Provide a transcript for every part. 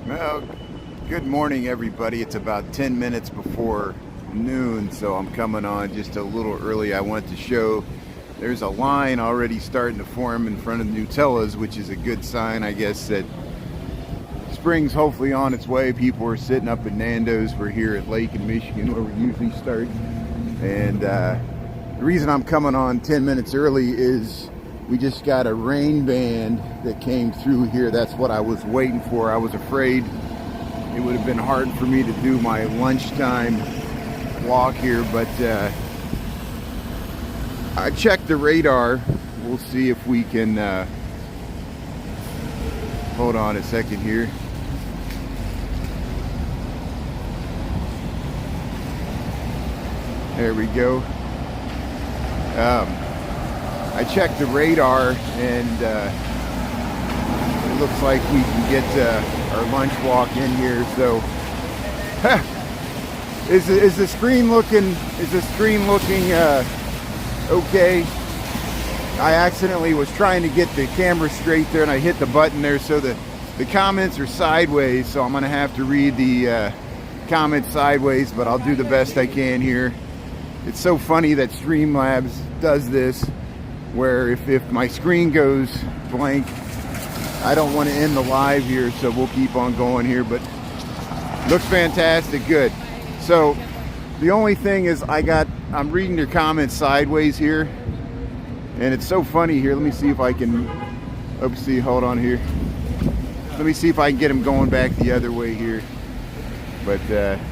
Well, good morning, everybody. It's about 10 minutes before noon, so I'm coming on just a little early. I want to show there's a line already starting to form in front of Nutella's, which is a good sign, I guess, that spring's hopefully on its way. People are sitting up at Nando's. We're here at Lake in Michigan, where we usually start. And the reason I'm coming on 10 minutes early is we just got a rain band that came through here. That's what I was waiting for. I was afraid it would have been hard for me to do my lunchtime walk here, but I checked the radar. We'll see if we can hold on a second here. There we go. I checked the radar, and it looks like we can get our lunch walk in here. So, is the screen looking? Okay? I accidentally was trying to get the camera straight there, and I hit the button there, so the comments are sideways. So I'm gonna have to read the comments sideways, but I'll do the best I can here. It's so funny that Streamlabs does this, where if my screen goes blank, I don't want to end the live here, so we'll keep on going here. But looks fantastic, good. So the only thing is I'm reading your comments sideways here, and it's so funny here. Let me see if I can, hold on here. Let me see if I can get them going back the other way here. But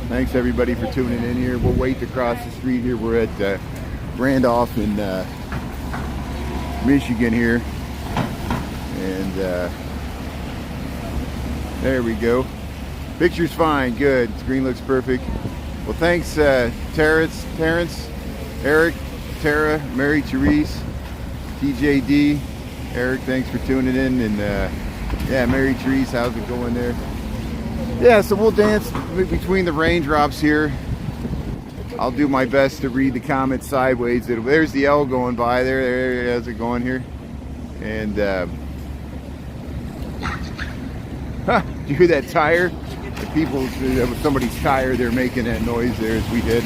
thanks everybody for tuning in here. We'll wait to cross the street here. We're at Randolph in Michigan here, and there we go. Picture's fine, good. Screen looks perfect. Well, thanks Terrence, Eric, Tara, Mary Therese, TJD, Eric, thanks for tuning in, and yeah, Mary Therese, how's it going there? Yeah, so we'll dance between the raindrops here. I'll do my best to read the comments sideways. There's the L going by there. How's it going here? And did you hear that tire? The people, that was somebody's tire. They're making that noise there as we did.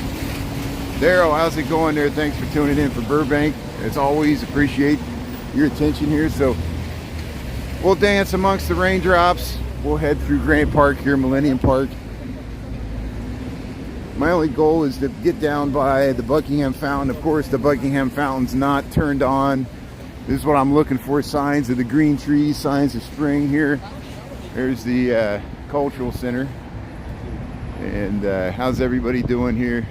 Daryl, how's it going there? Thanks for tuning in for Burbank. As always, appreciate your attention here. So we'll dance amongst the raindrops. We'll head through Grant Park here, Millennium Park. My only goal is to get down by the Buckingham Fountain. Of course, the Buckingham Fountain's not turned on. This is what I'm looking for, signs of the green trees, signs of spring here. There's the Cultural Center. And how's everybody doing here?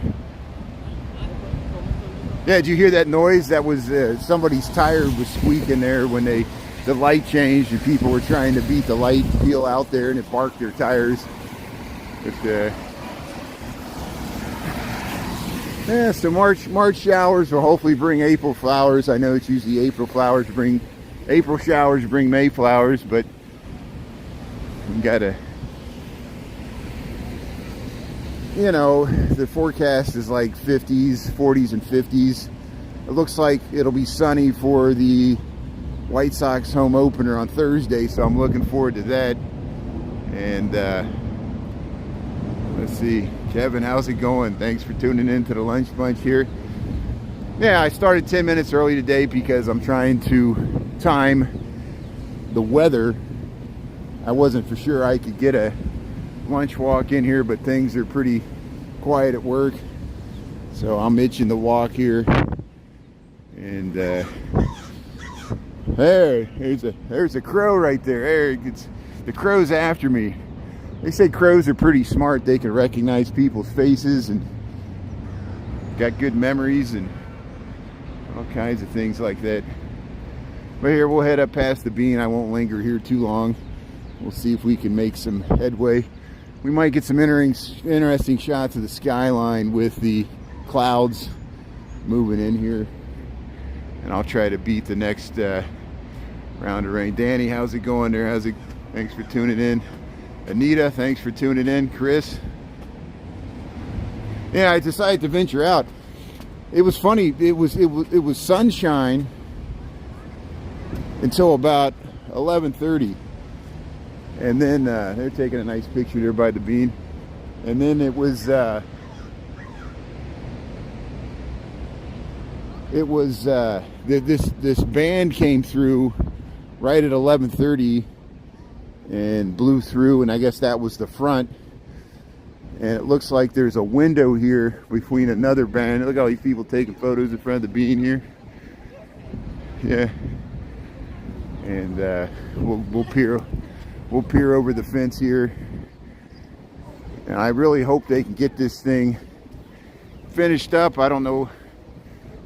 Yeah, did you hear that noise? That was somebody's tire was squeaking there when the light changed, and people were trying to beat the light wheel out there, and it barked their tires. But yeah, so March showers will hopefully bring April flowers. I know it's usually April showers bring May flowers, but you gotta, you know, the forecast is like 50s, 40s, and 50s. It looks like it'll be sunny for the White Sox home opener on Thursday, so I'm looking forward to that. And let's see, Kevin, how's it going? Thanks for tuning in to the Lunch Bunch here. Yeah, I started 10 minutes early today because I'm trying to time the weather. I wasn't for sure I could get a lunch walk in here, but things are pretty quiet at work, so I'm itching to walk here. And there's a crow right there. The crow's after me. They say crows are pretty smart. They can recognize people's faces and got good memories and all kinds of things like that. But here, we'll head up past the bean. I won't linger here too long. We'll see if we can make some headway. We might get some interesting shots of the skyline with the clouds moving in here. And I'll try to beat the next round of rain. Danny, how's it going there? Thanks for tuning in. Anita, thanks for tuning in. Chris. Yeah, I decided to venture out. It was funny. It was sunshine until about 11:30, And then they're taking a nice picture there by the bean. And then it was this band came through right at 11:30 and blew through, and I guess that was the front. And it looks like there's a window here between another band. Look at all these people taking photos in front of the bean here. Yeah. And we'll peer over the fence here. And I really hope they can get this thing finished up. I don't know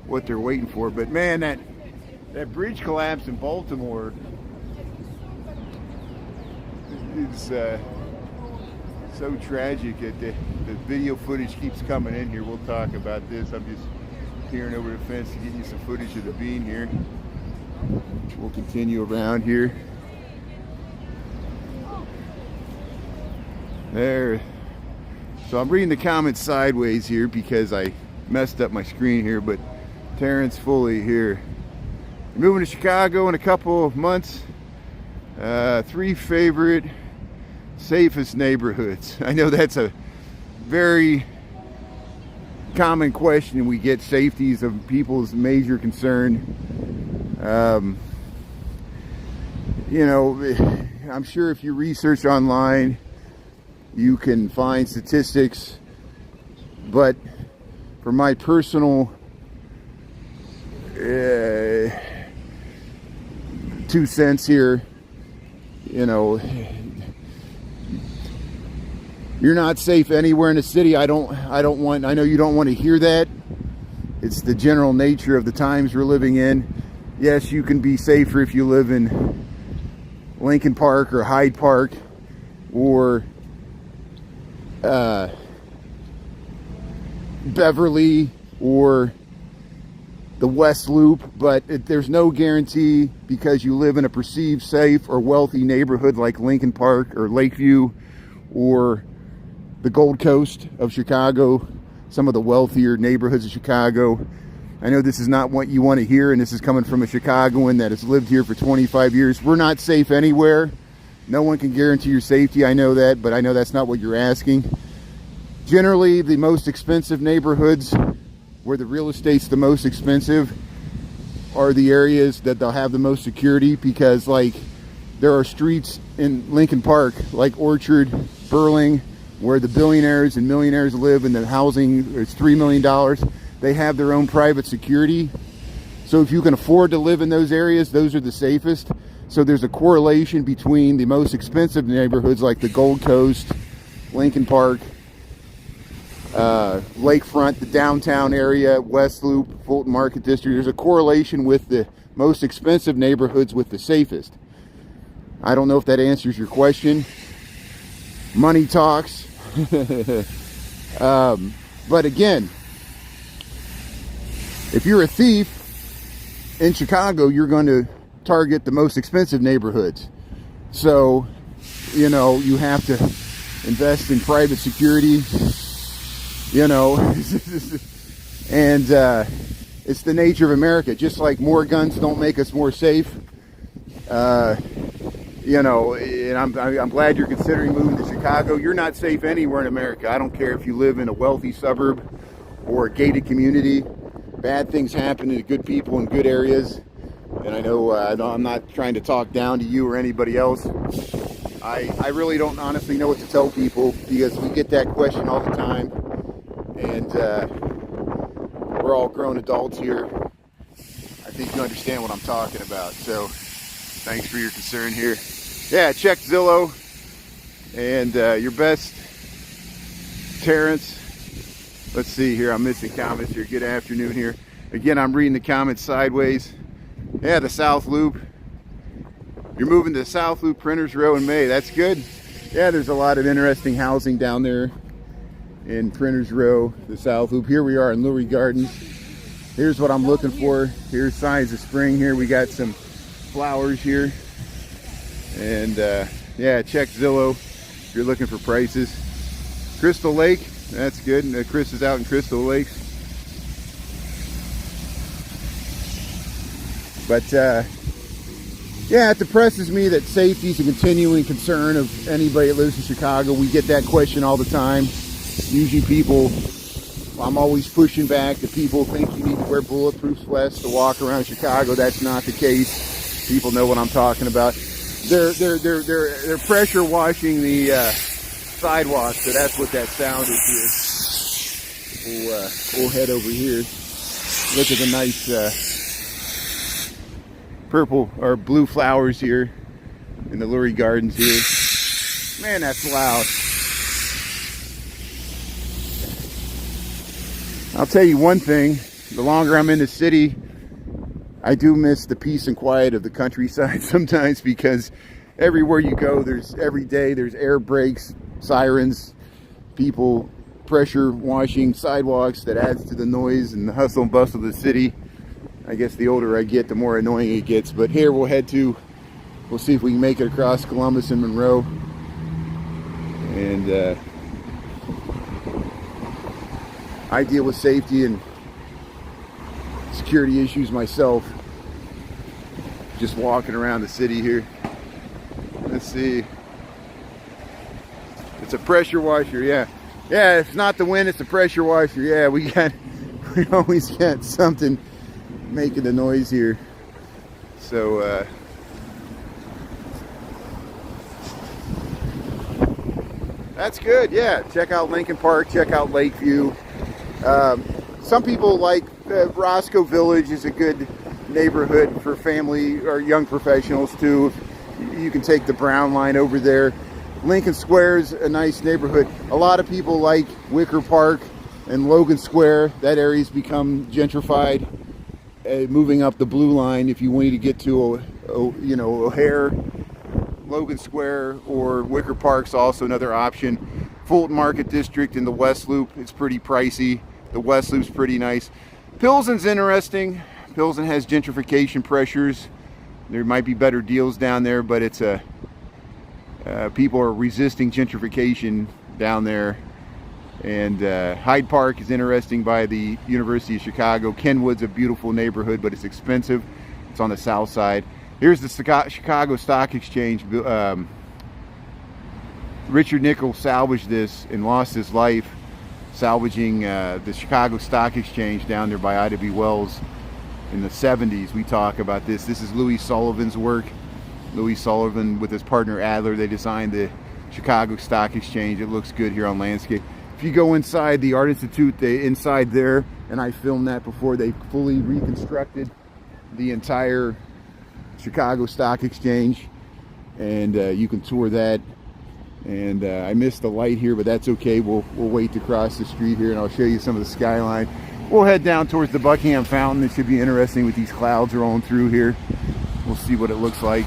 what they're waiting for, but man, that bridge collapse in Baltimore is so tragic. The video footage keeps coming in here. We'll talk about this. I'm just peering over the fence to get you some footage of the bean here. We'll continue around here. There. So I'm reading the comments sideways here because I messed up my screen here, but Terrence Foley here. Moving to Chicago in a couple of months. 3 favorite safest neighborhoods. I know that's a very common question we get. Safety is of people's major concern. You know, I'm sure if you research online, you can find statistics, but for my personal 2 cents here, you know, you're not safe anywhere in the city. I know you don't want to hear that. It's the general nature of the times we're living in. Yes, you can be safer if you live in Lincoln Park or Hyde Park or Beverly or the West Loop, but there's no guarantee because you live in a perceived safe or wealthy neighborhood like Lincoln Park or Lakeview or the Gold Coast of Chicago, some of the wealthier neighborhoods of Chicago. I know this is not what you want to hear, and this is coming from a Chicagoan that has lived here for 25 years. We're not safe anywhere. No one can guarantee your safety. I know that, but I know that's not what you're asking. Generally, the most expensive neighborhoods, where the real estate's the most expensive, are the areas that they'll have the most security, because like there are streets in Lincoln Park, like Orchard, Burling, where the billionaires and millionaires live, and the housing is $3 million. They have their own private security. So if you can afford to live in those areas, those are the safest. So there's a correlation between the most expensive neighborhoods like the Gold Coast, Lincoln Park, Lakefront, the downtown area, West Loop, Fulton Market District. There's a correlation with the most expensive neighborhoods with the safest. I don't know if that answers your question. Money talks. But again, if you're a thief in Chicago, you're going to target the most expensive neighborhoods. So, you know, you have to invest in private security, you know, and it's the nature of America. Just like more guns don't make us more safe, you know, and I'm glad you're considering moving to Chicago. You're not safe anywhere in America. I don't care if you live in a wealthy suburb or a gated community. Bad things happen to good people in good areas. And I know I'm not trying to talk down to you or anybody else. I really don't honestly know what to tell people, because we get that question all the time. And we're all grown adults here. I think you understand what I'm talking about. So thanks for your concern here. Yeah, check Zillow. And your best, Terrence. Let's see here. I'm missing comments here. Good afternoon here. Again, I'm reading the comments sideways. Yeah, the South Loop. You're moving to the South Loop, Printers Row in May. That's good. Yeah, there's a lot of interesting housing down there in Printers Row, the South Loop. Here we are in Lurie Gardens. Here's what I'm looking for. Here's signs of spring here. We got some flowers here. And yeah, check Zillow if you're looking for prices. Crystal Lake, that's good. Chris is out in Crystal Lakes. But Yeah, it depresses me that safety is a continuing concern of anybody that lives in Chicago. We get that question all the time. Usually people, I'm always pushing back that people think you need to wear bulletproof vests to walk around Chicago. That's not the case. People know what I'm talking about. They're pressure washing the sidewalk, so that's what that sound is here. We'll head over here. Look at the nice purple or blue flowers here in the Lurie Gardens here. Man, that's loud. I'll tell you one thing, the longer I'm in the city, I do miss the peace and quiet of the countryside sometimes, because everywhere you go, every day there's air brakes, sirens, people pressure washing sidewalks that adds to the noise and the hustle and bustle of the city. I guess the older I get, the more annoying it gets. But here we'll see if we can make it across Columbus and Monroe. And I deal with safety and security issues myself, just walking around the city here. Let's see. It's a pressure washer, yeah. Yeah, it's not the wind, it's a pressure washer. Yeah, we always got something making the noise here. So that's good. Yeah, check out Lincoln Park, check out Lakeview. Some people like Roscoe Village is a good neighborhood for family or young professionals too. You can take the Brown line over there. Lincoln Square is a nice neighborhood. A lot of people like Wicker Park and Logan Square. That area's become gentrified. Moving up the blue line, if you wanted to get to O'Hare, Logan Square or Wicker Park's also another option. Fulton Market District in the West Loop, it's pretty pricey. The West Loop's pretty nice. Pilsen's interesting. Pilsen has gentrification pressures. There might be better deals down there, but it's people are resisting gentrification down there. And Hyde Park is interesting by the University of Chicago. Kenwood's a beautiful neighborhood, but it's expensive. It's on the south side. Here's the Chicago Stock Exchange. Richard Nichols salvaged this and lost his life salvaging the Chicago Stock Exchange down there by Ida B. Wells in the 70s. We talk about this. This is Louis Sullivan's work. Louis Sullivan with his partner Adler, they designed the Chicago Stock Exchange. It looks good here on landscape. If you go inside the Art Institute, inside there, and I filmed that before, they fully reconstructed the entire Chicago Stock Exchange, and you can tour that. And I missed the light here, but that's okay. We'll wait to cross the street here, and I'll show you some of the skyline. We'll head down towards the Buckingham Fountain. It should be interesting with these clouds rolling through here. We'll see what it looks like,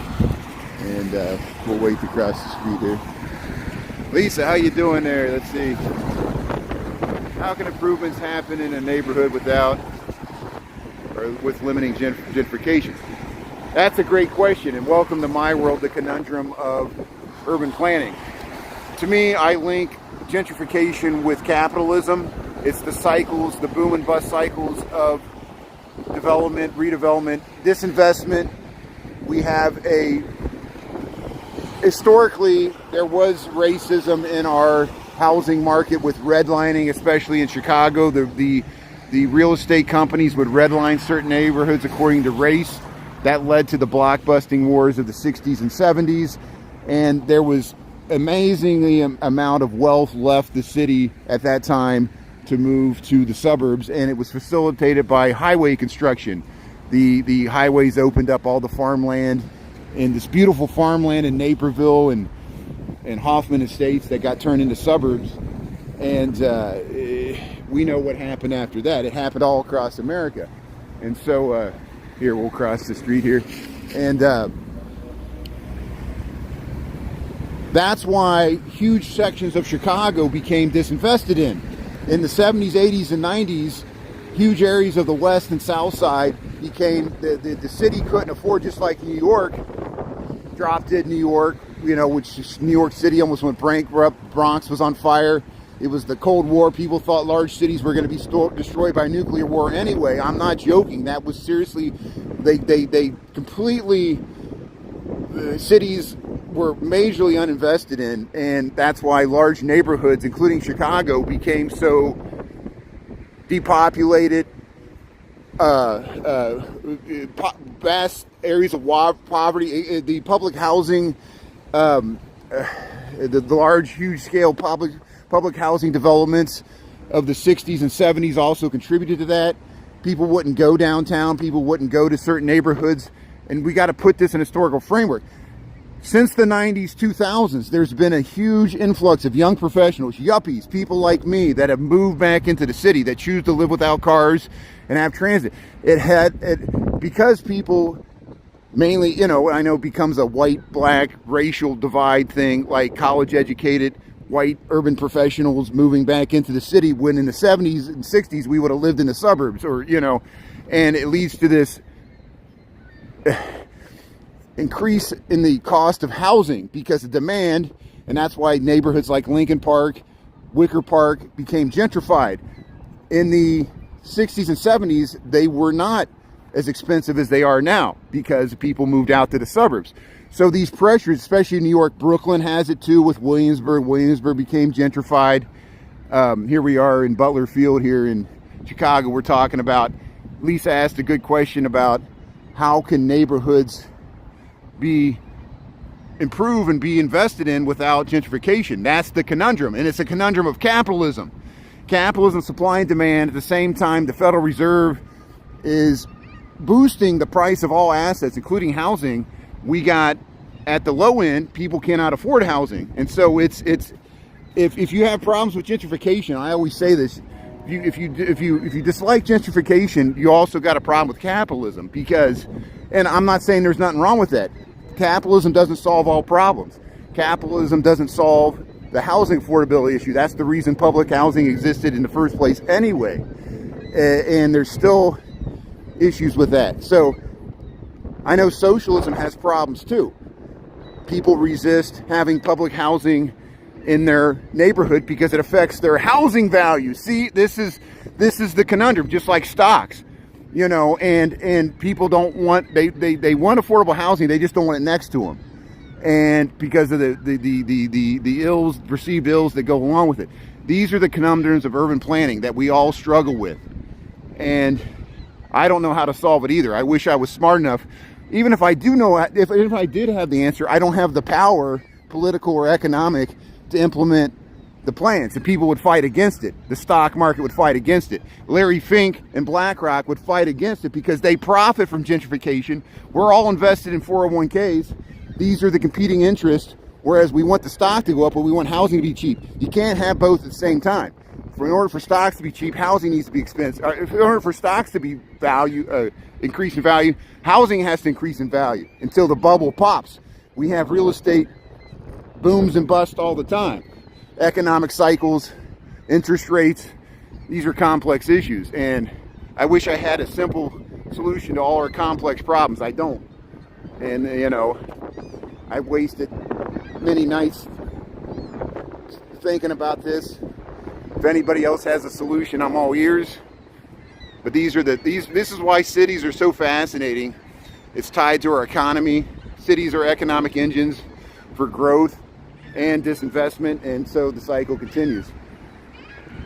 and we'll wait to cross the street here. Lisa, how you doing there? Let's see. How can improvements happen in a neighborhood with limiting gentrification? That's a great question, and welcome to my world, the conundrum of urban planning. To me, I link gentrification with capitalism. It's the cycles, the boom and bust cycles of development, redevelopment, disinvestment. We have historically, there was racism in our housing market with redlining, especially in Chicago. The real estate companies would redline certain neighborhoods according to race. That led to the blockbusting wars of the 60s and 70s. And there was amazingly amount of wealth left the city at that time to move to the suburbs, and it was facilitated by highway construction. The highways opened up all the farmland, and this beautiful farmland in Naperville and Hoffman Estates that got turned into suburbs. And we know what happened after that. It happened all across America. And so here, we'll cross the street here. And that's why huge sections of Chicago became disinvested in. In the 70s, 80s, and 90s, huge areas of the west and south side became, the city couldn't afford, just like New York, drop dead New York, which New York City almost went bankrupt. Bronx was on fire. It was the Cold War. People thought large cities were going to be destroyed by nuclear war anyway. I'm not joking. That was seriously, they completely cities were majorly uninvested in, and that's why large neighborhoods, including Chicago, became so depopulated. Vast areas of poverty, the public housing, the large, huge-scale public housing developments of the 60s and 70s also contributed to that. People wouldn't go downtown. People wouldn't go to certain neighborhoods. And we got to put this in a historical framework. Since the 90s, 2000s, there's been a huge influx of young professionals, yuppies, people like me that have moved back into the city, that choose to live without cars and have transit. Because people mainly, you know, I know becomes a white-black racial divide thing, like college-educated white urban professionals moving back into the city, when in the 70s and 60s we would have lived in the suburbs, or, you know, and it leads to this increase in the cost of housing because of demand, and that's why neighborhoods like Lincoln Park, Wicker Park became gentrified. In the 60s and 70s, they were not as expensive as they are now because people moved out to the suburbs. So these pressures, especially in New York, Brooklyn has it too with Williamsburg. Williamsburg became gentrified. Here we are in Butler Field here in Chicago. We're talking about, Lisa asked a good question about how can neighborhoods be improved and be invested in without gentrification. That's the conundrum, and it's a conundrum of capitalism. Capitalism, supply and demand. At the same time, the Federal Reserve is boosting the price of all assets, including housing. We got, at the low end, people cannot afford housing, and so if you have problems with gentrification, I always say this: if you dislike gentrification, you also got a problem with capitalism, because, and I'm not saying there's nothing wrong with that. Capitalism doesn't solve all problems. Capitalism doesn't solve the housing affordability issue. That's the reason public housing existed in the first place anyway. And there's still issues with that. So I know socialism has problems too. People resist having public housing in their neighborhood because it affects their housing value. See, this is the conundrum, just like stocks. You know, and people don't want, they want affordable housing, they just don't want it next to them, and because of the ills, perceived ills that go along with it. These are the conundrums of urban planning that we all struggle with, and I don't know how to solve it either. I wish I was smart enough. Even if I do know, if I did have the answer, I don't have the power, political or economic, to implement the plans. The people would fight against it. The stock market would fight against it. Larry Fink and BlackRock would fight against it because they profit from gentrification. We're all invested in 401ks. These are the competing interests, whereas we want the stock to go up, but we want housing to be cheap. You can't have both at the same time. In order for stocks to be cheap, housing needs to be expensive. In order for stocks to be increase in value, housing has to increase in value until the bubble pops. We have real estate booms and busts all the time. Economic cycles, interest rates, these are complex issues, and I wish I had a simple solution to all our complex problems. I don't, and you know, I've wasted many nights thinking about this. If anybody else has a solution, I'm all ears. But this is why cities are so fascinating. It's tied to our economy. Cities are economic engines for growth and disinvestment, and so the cycle continues.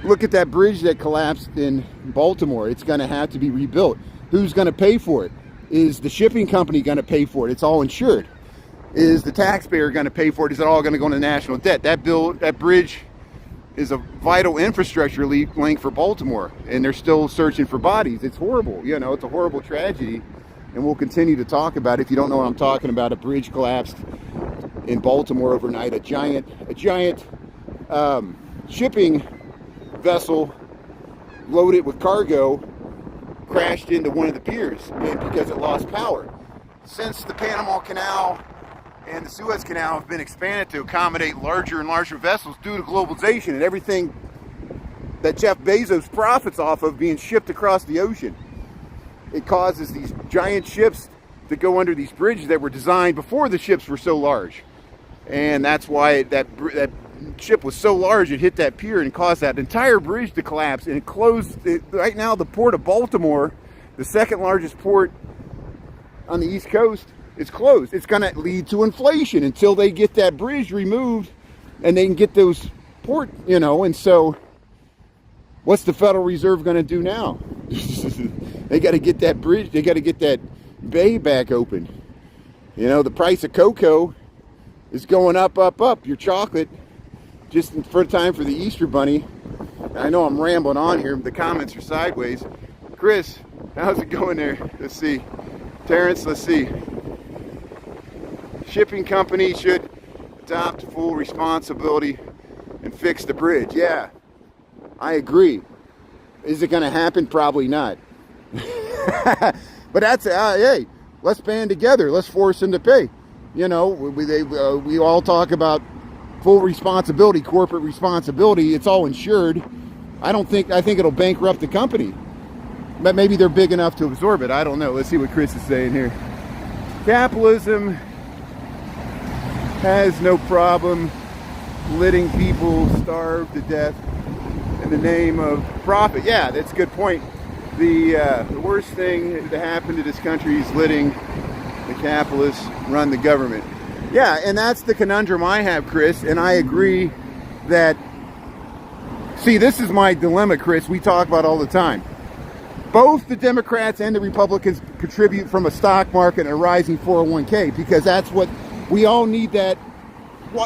Look at that bridge that collapsed in Baltimore. It's going to have to be rebuilt. Who's going to pay for it? Is the shipping company going to pay for it? It's all insured. Is the taxpayer going to pay for it? Is it all going to go into national debt? That bridge is a vital infrastructure link for Baltimore, and they're still searching for bodies. It's horrible. You know, it's a horrible tragedy, and we'll continue to talk about it. If you don't know what I'm talking about, a bridge collapsed in Baltimore overnight. A giant shipping vessel loaded with cargo crashed into one of the piers, and because it lost power. Since the Panama Canal and the Suez Canal have been expanded to accommodate larger and larger vessels due to globalization and everything that Jeff Bezos profits off of being shipped across the ocean, it causes these giant ships to go under these bridges that were designed before the ships were so large. And that's why that ship was so large, it hit that pier and caused that entire bridge to collapse, and it closed. Right now, the port of Baltimore, the second largest port on the East Coast, It's closed. It's going to lead to inflation until they get that bridge removed and they can get those port, and so what's the Federal Reserve going to do now? They got to get that bridge, they got to get that bay back open. The price of cocoa is going up, up, up. Your chocolate, just for time for the Easter Bunny. I know I'm rambling on here. The comments are sideways. Chris, how's it going there? Let's see. Terrence, let's see. Shipping company should adopt full responsibility and fix the bridge. Yeah, I agree. Is it going to happen? Probably not. But that's, hey, let's band together. Let's force them to pay. We all talk about full responsibility, corporate responsibility. It's all insured. I think it'll bankrupt the company. But maybe they're big enough to absorb it. I don't know. Let's see what Chris is saying here. Capitalism has no problem letting people starve to death in the name of profit. Yeah, that's a good point. The worst thing that happened to this country is letting the capitalists run the government. Yeah, and that's the conundrum I have, Chris, and I agree that, see, this is my dilemma, Chris, we talk about all the time. Both the Democrats and the Republicans contribute from a stock market and a rising 401k, because that's what we all need. That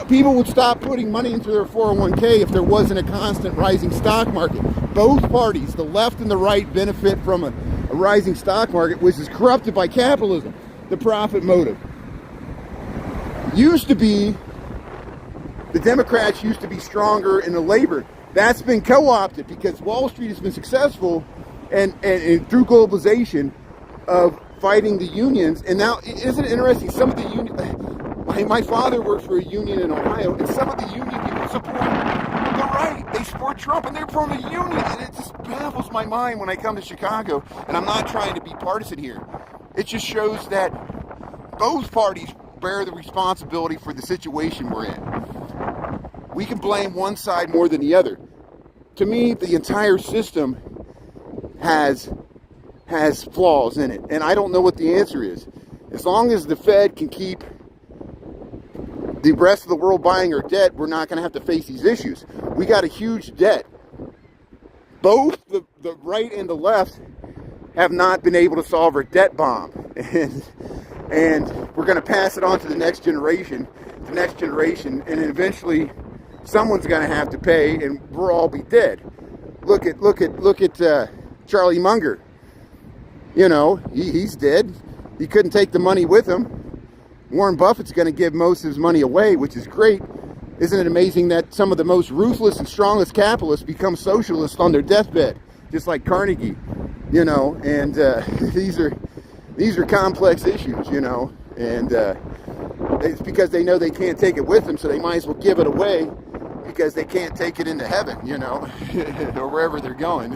people would stop putting money into their 401k if there wasn't a constant rising stock market. Both parties, the left and the right, benefit from a rising stock market, which is corrupted by capitalism, the profit motive. The Democrats used to be stronger in the labor. That's been co-opted because Wall Street has been successful and through globalization of fighting the unions. And now, isn't it interesting, some of the union, my father worked for a union in Ohio, and some of the union people support the right. They support Trump, and they're from a union, and it just baffles my mind when I come to Chicago. And I'm not trying to be partisan here. It just shows that both parties bear the responsibility for the situation we're in. We can blame one side more than the other. To me, the entire system has flaws in it, and I don't know what the answer is. As long as the Fed can keep the rest of the world buying our debt, we're not going to have to face these issues. We got a huge debt. Both the right and the left have not been able to solve our debt bomb, and we're going to pass it on to the next generation, and eventually someone's going to have to pay, and we'll all be dead. Look at Charlie Munger. He's dead. He couldn't take the money with him. Warren Buffett's going to give most of his money away, which is great. Isn't it amazing that some of the most ruthless and strongest capitalists become socialists on their deathbed, just like Carnegie? And these are complex issues, and it's because they know they can't take it with them, so they might as well give it away because they can't take it into heaven, or wherever they're going.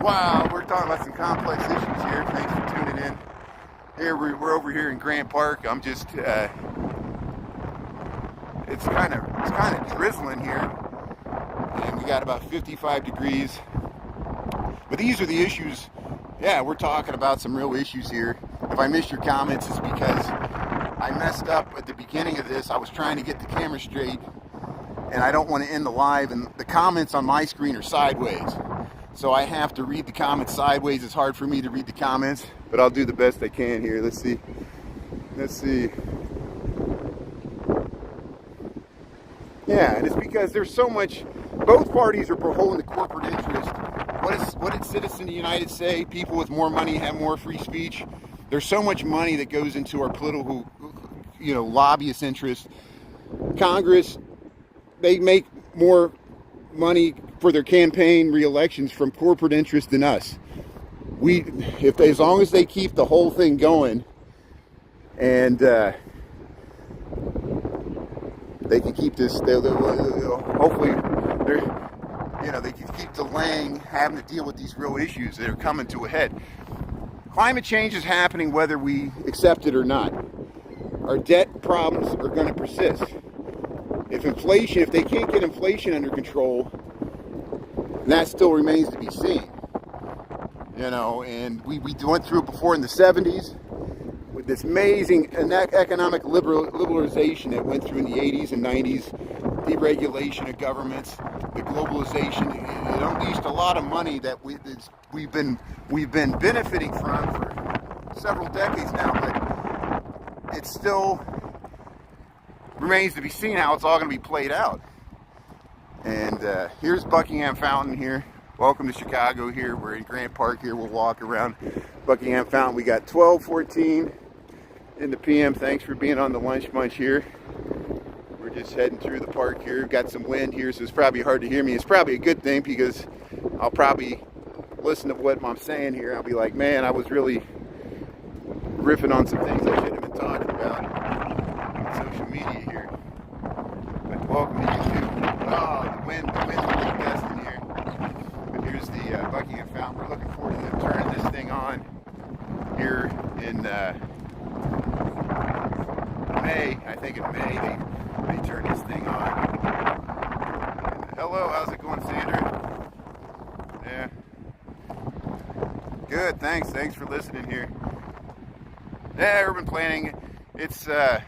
Wow, we're talking about some complex issues here. Thanks for tuning in. Here we're over here in Grant Park. I'm just it's kind of drizzling here, and we got about 55 degrees. But these are the issues. Yeah, we're talking about some real issues here. If I missed your comments, it's because I messed up at the beginning of this. I was trying to get the camera straight, and I don't want to end the live, and the comments on my screen are sideways. So I have to read the comments sideways. It's hard for me to read the comments, but I'll do the best I can here. Let's see. Yeah, and it's because there's so much, both parties are holding the corporate interest. What did citizens in the United say? People with more money have more free speech. There's so much money that goes into our political, lobbyist interests. Congress, they make more money for their campaign re-elections from corporate interest than us. As long as they keep the whole thing going, and they can keep this. Hopefully, they can keep delaying having to deal with these real issues that are coming to a head. Climate change is happening whether we accept it or not. Our debt problems are going to persist. If they can't get inflation under control, that still remains to be seen. And we went through it before in the 70s. with this amazing economic liberalization that went through in the 80s and 90s, deregulation of governments, the globalization, it unleashed a lot of money that we've been benefiting from for several decades now, but it still remains to be seen how it's all going to be played out. And here's Buckingham Fountain here. Welcome to Chicago here. We're in Grant Park here. We'll walk around Buckingham Fountain. We got 12:14 in the PM. Thanks for being on the lunch bunch here. We're just heading through the park here. We've got some wind here, so it's probably hard to hear me. It's probably a good thing because I'll probably listen to what I'm saying here. I'll be like, man, I was really riffing on some things I shouldn't have been talking about on social media here. But welcome to YouTube. Oh, the wind's really gusting here. But here's the Buckingham Fountain. We're looking forward to them turning this thing on here in May. I think in May they turn this thing on. And, hello, how's it going, Sandra? Yeah. Good, thanks for listening here. Yeah, urban planning. It's now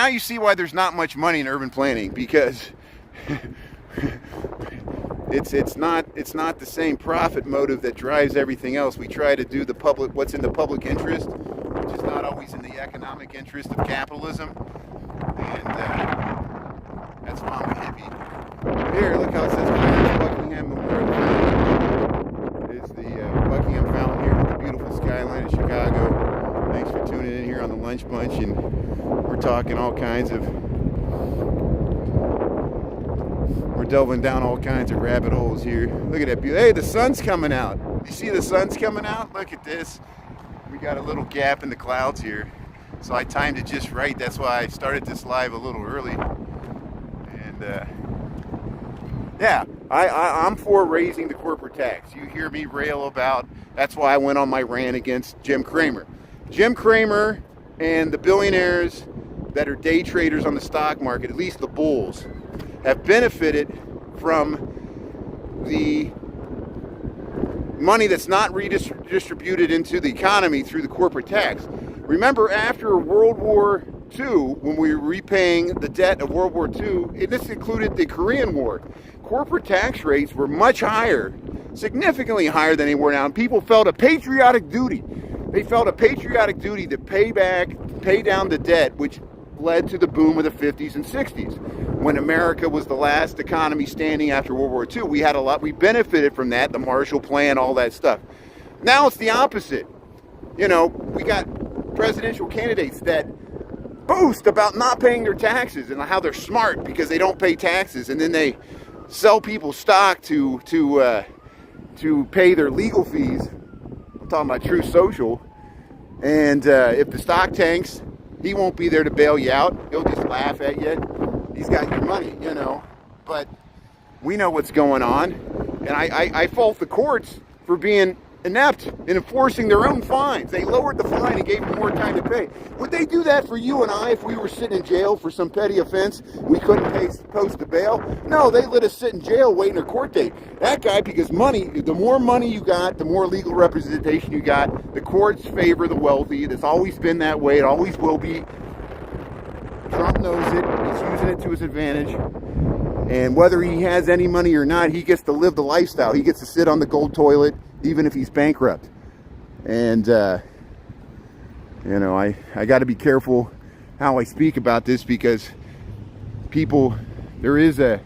you see why there's not much money in urban planning, because it's not the same profit motive that drives everything else. We try to do what's in the public interest, which is not always in the economic interest of capitalism, and that's why I'm a hippie. Here, look how it says Buckingham Memorial Fountain. It's the Buckingham Fountain here with the beautiful skyline of Chicago. Thanks for tuning in here on the Lunch Bunch, and we're talking all kinds of, we're delving down all kinds of rabbit holes here. Look at that beauty. Hey, the sun's coming out. You see the sun's coming out? Look at this. We got a little gap in the clouds here. So I timed it just right. That's why I started this live a little early. And yeah, I'm for raising the corporate tax. You hear me rail about, that's why I went on my rant against Jim Cramer. Jim Cramer and the billionaires that are day traders on the stock market, at least the bulls, have benefited from the money that's not redistributed into the economy through the corporate tax. Remember, after World War II, when we were repaying the debt of World War II, this included the Korean War, corporate tax rates were much higher, significantly higher than they were now, and people felt a patriotic duty. They felt a patriotic duty to pay down the debt, which led to the boom of the 50s and 60s. When America was the last economy standing after World War II, we benefited from that, the Marshall Plan, all that stuff. Now it's the opposite. You know, we got presidential candidates that boast about not paying their taxes and how they're smart because they don't pay taxes, and then they sell people stock to pay their legal fees. Talking about True Social, and if the stock tanks, he won't be there to bail you out. He'll just laugh at you. He's got your money, you know. But we know what's going on, and I fault the courts for being inept in enforcing their own fines. They lowered the fine and gave them more time to pay. Would they do that for you and I if we were sitting in jail for some petty offense we couldn't post the bail? No, they let us sit in jail waiting a court date. That guy, because money, the more money you got, the more legal representation you got. The courts favor the wealthy. It's always been that way. It always will be. Trump knows it. He's using it to his advantage. And whether he has any money or not, he gets to live the lifestyle. He gets to sit on the gold toilet, even if he's bankrupt. And, you know, I got to be careful how I speak about this, because people, there is a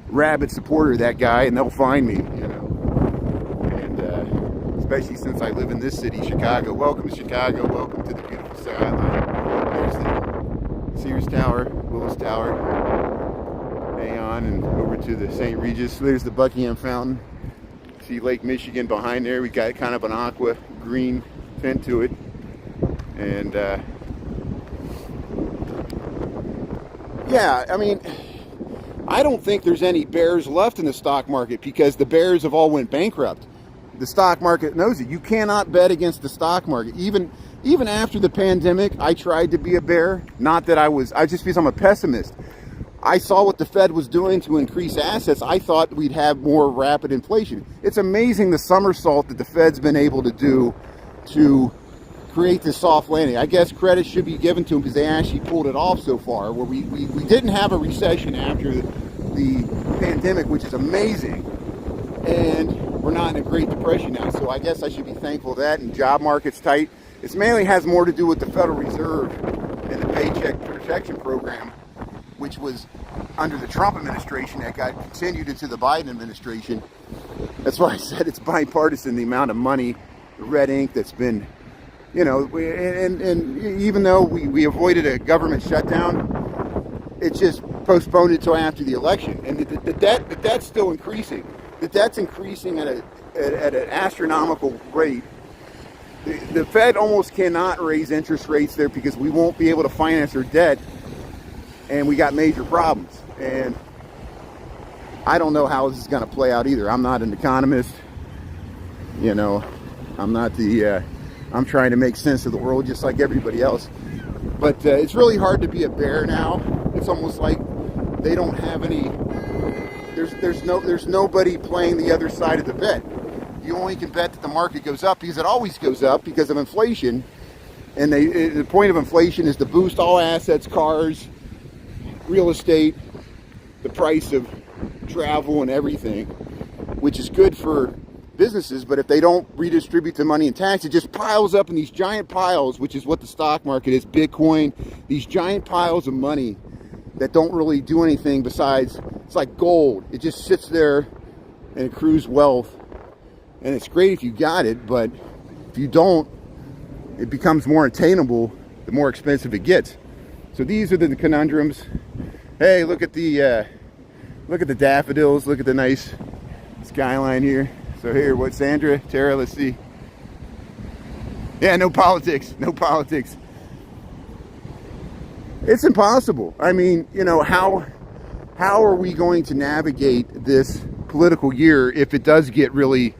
rabid supporter of that guy, and they'll find me, you know. And especially since I live in this city, Chicago. Welcome to Chicago. Welcome to the beautiful skyline. There's the Sears Tower, Willis Tower, Aeon, and over to the St. Regis. There's the Buckingham Fountain. See Lake Michigan behind there. We got kind of an aqua green tint to it, and yeah, I mean, I don't think there's any bears left in the stock market, because the bears have all went bankrupt. The stock market knows it. You cannot bet against the stock market. Even after the pandemic, I tried to be a bear. Not that I just because I'm a pessimist. I saw what the Fed was doing to increase assets. I thought we'd have more rapid inflation. It's amazing the somersault that the Fed's been able to do to create this soft landing. I guess credit should be given to them because they actually pulled it off so far, where we didn't have a recession after the pandemic, which is amazing, and we're not in a Great Depression now. So I guess I should be thankful for that. And job market's tight. It mainly has more to do with the Federal Reserve and the Paycheck Protection Program, which was under the Trump administration that got continued into the Biden administration. That's why I said it's bipartisan, the amount of money, the red ink that's been, you know, and even though we avoided a government shutdown, it just postponed it until after the election. And the debt's still increasing. The debt's increasing at an astronomical rate. The Fed almost cannot raise interest rates there because we won't be able to finance our debt, and we got major problems. And I don't know how this is going to play out either. I'm not an economist. You know, I'm not the, I'm trying to make sense of the world just like everybody else. But it's really hard to be a bear now. It's almost like they don't have any, there's nobody playing the other side of the bet. You only can bet that the market goes up because it always goes up because of inflation. And the point of inflation is to boost all assets, cars, real estate, the price of travel and everything, which is good for businesses. But if they don't redistribute the money in tax, it just piles up in these giant piles, which is what the stock market is, Bitcoin, these giant piles of money that don't really do anything besides, it's like gold. It just sits there and accrues wealth. And it's great if you got it, but if you don't, it becomes more attainable the more expensive it gets. So these are the conundrums. Hey, look at the daffodils. Look at the nice skyline here. So here, what, Sandra, Tara, let's see. Yeah, no politics, no politics. It's impossible. I mean, you know, how are we going to navigate this political year if it does get really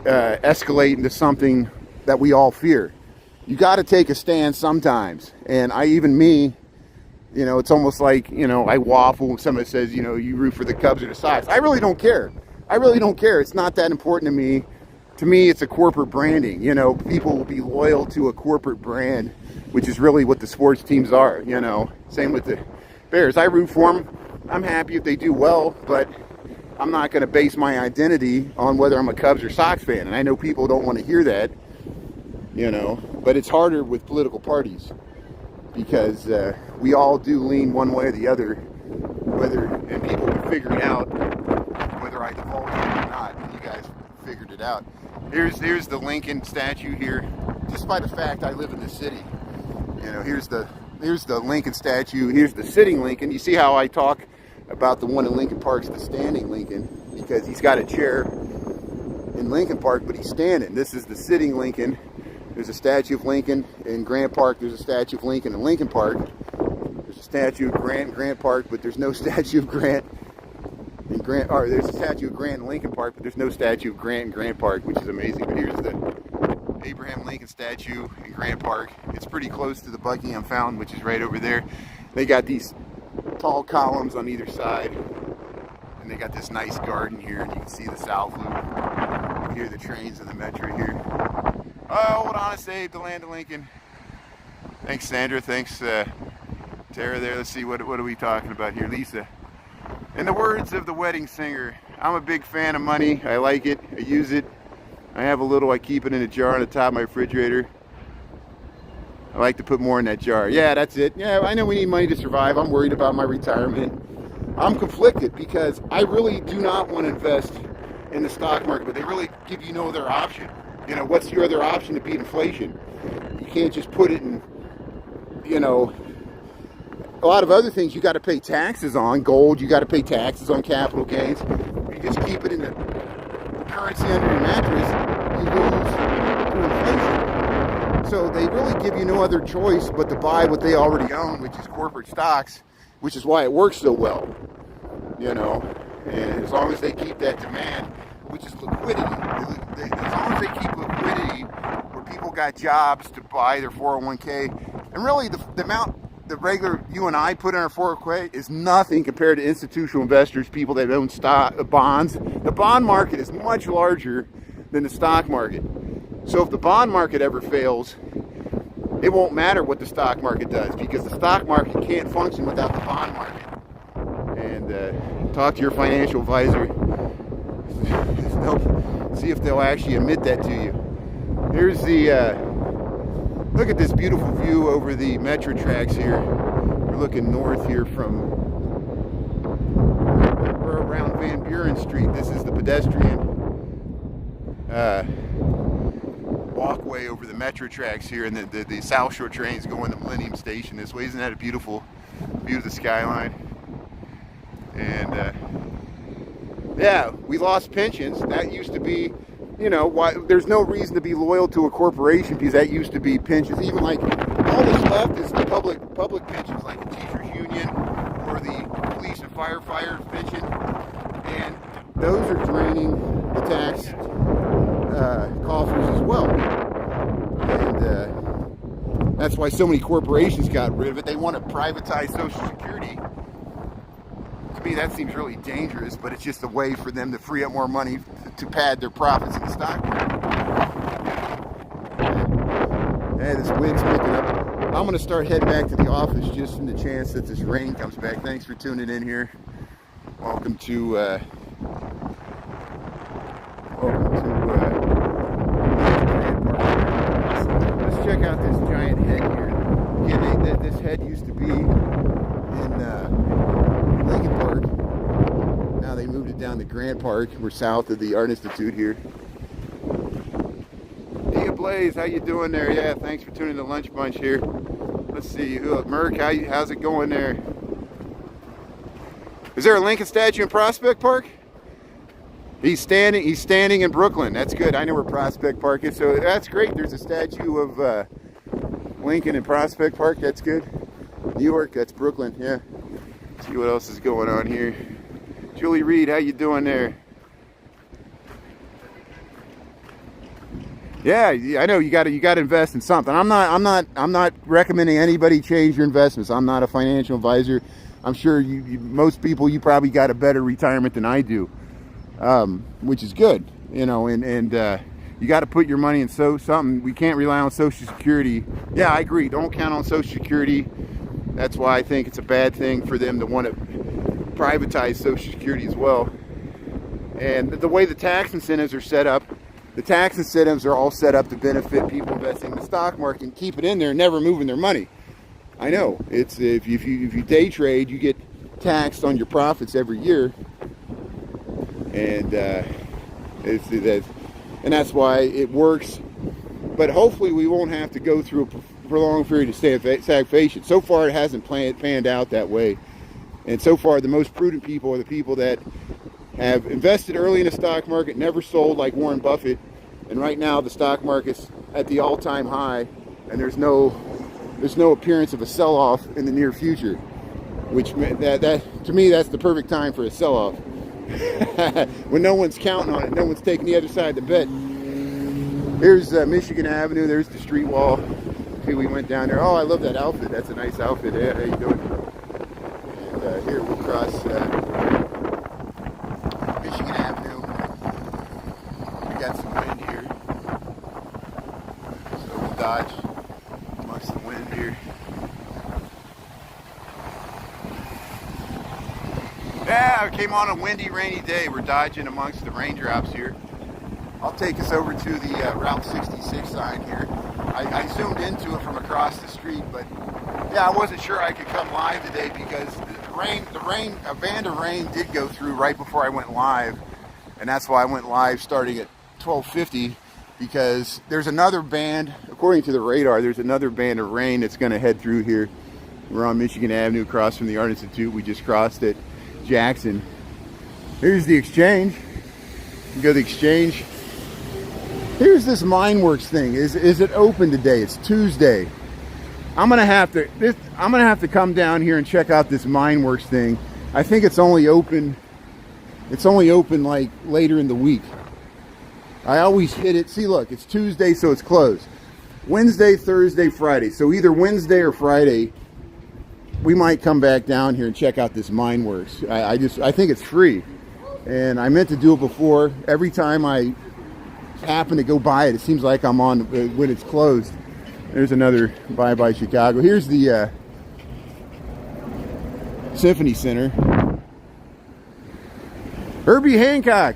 escalate into something that we all fear? You got to take a stand sometimes. And me, you know, it's almost like, you know, I waffle when somebody says, you know, you root for the Cubs or the Sox. I really don't care. I really don't care. It's not that important to me. To me, it's a corporate branding. You know, people will be loyal to a corporate brand, which is really what the sports teams are, you know. Same with the Bears. I root for them. I'm happy if they do well, but I'm not going to base my identity on whether I'm a Cubs or Sox fan. And I know people don't want to hear that, you know, but it's harder with political parties because we all do lean one way or the other, and people are figuring out whether I divulge it or not. And you guys figured it out. Here's the Lincoln statue here, just by the fact I live in the city. You know, here's the Lincoln statue. Here's the sitting Lincoln. You see how I talk about the one in Lincoln Park's the standing Lincoln, because he's got a chair in Lincoln Park, but he's standing. This is the sitting Lincoln. There's a statue of Lincoln in Grant Park. There's a statue of Lincoln in Lincoln Park. There's a statue of Grant in Grant Park, but there's no statue of Grant in Grant. Or there's a statue of Grant in Lincoln Park, but there's no statue of Grant in Grant Park, which is amazing. But here's the Abraham Lincoln statue in Grant Park. It's pretty close to the Buckingham Fountain, which is right over there. They got these tall columns on either side, and they got this nice garden here, and you can see the South Loop. You can hear the trains and the metro here. Oh, hold on, I saved the land of Lincoln. Thanks, Sandra. Thanks, Tara there. Let's see, what are we talking about here? Lisa. In the words of the wedding singer, I'm a big fan of money. I like it. I use it. I have a little. I keep it in a jar on the top of my refrigerator. I like to put more in that jar. Yeah, that's it. Yeah, I know we need money to survive. I'm worried about my retirement. I'm conflicted because I really do not want to invest in the stock market, but they really give you no other option. You know, what's your other option to beat inflation? You can't just put it in, you know, a lot of other things you got to pay taxes on. Gold, you got to pay taxes on capital gains. If you just keep it in the currency under your mattress, you lose to inflation. So they really give you no other choice but to buy what they already own, which is corporate stocks, which is why it works so well, you know. And as long as they keep that demand, which is liquidity, as long as they keep liquidity where people got jobs to buy their 401k, and really the amount the regular you and I put in our 401k is nothing compared to institutional investors, people that own stock bonds. The bond market is much larger than the stock market. So if the bond market ever fails, it won't matter what the stock market does, because the stock market can't function without the bond market. And talk to your financial advisor. See if they'll actually admit that to you. Here's the look at this beautiful view over the metro tracks here. We're looking north here from, we're around Van Buren Street. This is the pedestrian walkway over the metro tracks here, and the South Shore trains going to Millennium Station this way. Isn't that a beautiful view of the skyline? And yeah, we lost pensions. That used to be, you know, why there's no reason to be loyal to a corporation, because that used to be pensions. Even like all that's left is the public pensions, like the teachers union or the police and firefighter pension, and those are draining the tax coffers as well. And that's why so many corporations got rid of it. They want to privatize Social Security. To me, that seems really dangerous, but it's just a way for them to free up more money to pad their profits in the stock market. Yeah, this wind's picking up. I'm going to start heading back to the office just in the chance that this rain comes back. Thanks for tuning in here. Welcome to let's check out this giant head here. Again, this head used to be in Lincoln Park. Now they moved it down to Grant Park. We're south of the Art Institute here. Dia Blaze, how you doing there? Yeah, thanks for tuning in to Lunch Bunch here. Let's see, Merck, how's it going there? Is there a Lincoln statue in Prospect Park? He's standing in Brooklyn. That's good. I know where Prospect Park is, so that's great. There's a statue of Lincoln in Prospect Park. That's good. New York, that's Brooklyn. Yeah. See what else is going on here. Julie Reed, how you doing there? Yeah, I know you got to invest in something. I'm not recommending anybody change your investments. I'm not a financial advisor. I'm sure most people, you probably got a better retirement than I do, which is good, you know. And you got to put your money in something. We can't rely on Social Security. Yeah, I agree. Don't count on Social Security. That's why I think it's a bad thing for them to want to privatize Social Security as well. And the way the tax incentives are set up, the tax incentives are all set up to benefit people investing in the stock market and keep it in there, never moving their money. I know it's if you day trade, you get taxed on your profits every year, and that's why it works. But hopefully, we won't have to go through a prolonged period of stagflation. So far, it hasn't panned out that way, and so far, the most prudent people are the people that have invested early in the stock market, never sold like Warren Buffett, and right now the stock market's at the all-time high, and there's no appearance of a sell-off in the near future, which that to me, that's the perfect time for a sell-off. When no one's counting on it, no one's taking the other side of the bet. Here's Michigan Avenue. There's the street wall. See, we went down there. Oh, I love that outfit. That's a nice outfit. Yeah, how you doing? And here we'll cross Michigan Avenue. We got some wind here, so we'll dodge amongst the wind here. Yeah, I came on a windy, rainy day. We're dodging amongst the raindrops here. I'll take us over to the Route 66 sign here. I zoomed into it from across the street, but yeah, I wasn't sure I could come live today because a band of rain did go through right before I went live, and that's why I went live starting at 12:50, because there's another band, according to the radar, there's another band of rain that's going to head through here. We're on Michigan Avenue across from the Art Institute. We just crossed it. Jackson. Here's the exchange. You go to the exchange. Here's this Mineworks thing. Is it open today? It's Tuesday. I'm gonna have to come down here and check out this Mineworks thing. I think it's only open. It's only open like later in the week. I always hit it. See, look, it's Tuesday, so it's closed. Wednesday, Thursday, Friday. So either Wednesday or Friday, we might come back down here and check out this Mineworks. I think it's free, and I meant to do it before. Every time I happen to go by it. It seems like I'm on when it's closed. There's another Bye Chicago. Here's the Symphony Center. Herbie Hancock.